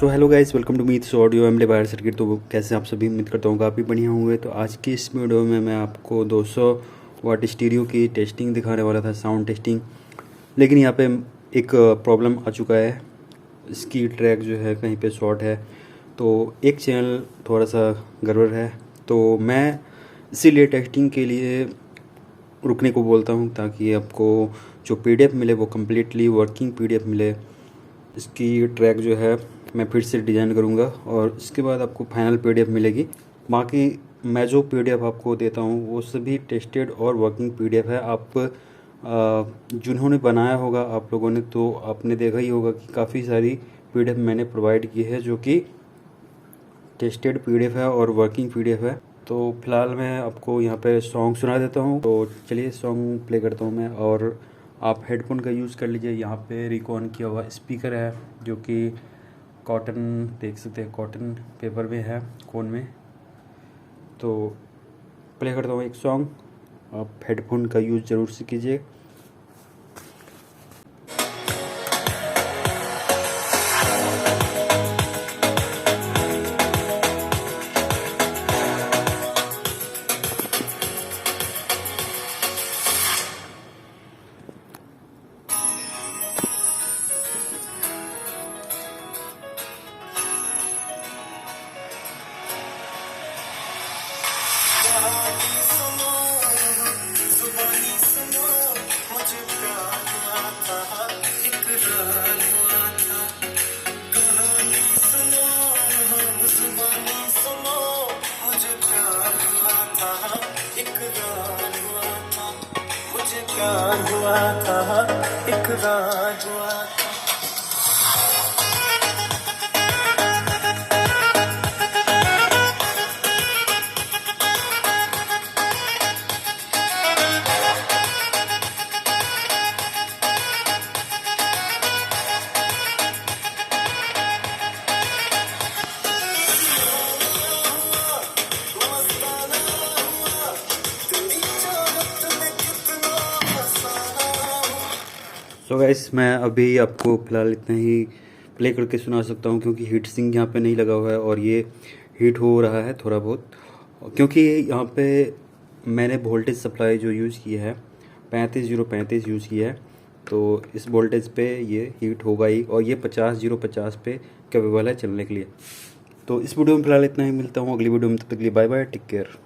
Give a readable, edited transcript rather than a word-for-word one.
So hello guys, welcome to meets audio MD बाहर circuit. तो कैसे आप सभी, उम्मीद करता हूँ काफ़ी बढ़िया होंगे। तो आज की इस वीडियो में मैं आपको 200 वाट स्टीरियो की टेस्टिंग दिखाने वाला था, साउंड टेस्टिंग। लेकिन यहाँ पे एक प्रॉब्लम आ चुका है, इसकी ट्रैक जो है कहीं पे शॉर्ट है, तो एक चैनल थोड़ा सा गड़बड़ है। तो मैं इसीलिए टेस्टिंग के लिए रुकने को बोलता हूँ, ताकि आपको जो पीडीएफ मिले वो कम्प्लीटली वर्किंग पीडीएफ मिले। इसकी ट्रैक जो है मैं फिर से डिज़ाइन करूँगा और इसके बाद आपको फाइनल पीडीएफ मिलेगी। बाकी मैं जो पीडीएफ आपको देता हूँ वो सभी टेस्टेड और वर्किंग पीडीएफ है। आप जिन्होंने बनाया होगा आप लोगों ने, तो आपने देखा ही होगा कि काफ़ी सारी पीडीएफ मैंने प्रोवाइड की है जो कि टेस्टेड पीडीएफ है और वर्किंग पीडीएफ है। तो फिलहाल मैं आपको यहाँ पे सॉन्ग सुना देता हूँ। तो चलिए सॉन्ग प्ले करता हूँ मैं, और आप हेडफोन का यूज़ कर लीजिए। यहाँ पे रिकॉन किया हुआ स्पीकर है जो कि कॉटन, देख सकते हैं कॉटन पेपर में है, कोन में। तो प्ले करता हूँ एक सॉन्ग, आप हेडफोन का यूज़ ज़रूर से कीजिए। हुआ था इकरार हुआ था। सो गाइस, मैं अभी आपको फ़िलहाल इतना ही प्ले करके सुना सकता हूँ, क्योंकि हीट सिंक यहाँ पे नहीं लगा हुआ है और ये हीट हो रहा है थोड़ा बहुत, क्योंकि यहाँ पे मैंने वोल्टेज सप्लाई जो यूज़ की है 35 यूज़ की है। तो इस वोल्टेज पे ये हीट होगा ही, और ये 50 पे कैपेबल है चलने के लिए। तो इस वीडियो में फ़िलहाल इतना ही, मिलता हूँ अगली वीडियो में। तब तक के लिए बाय बाय, टेक केयर।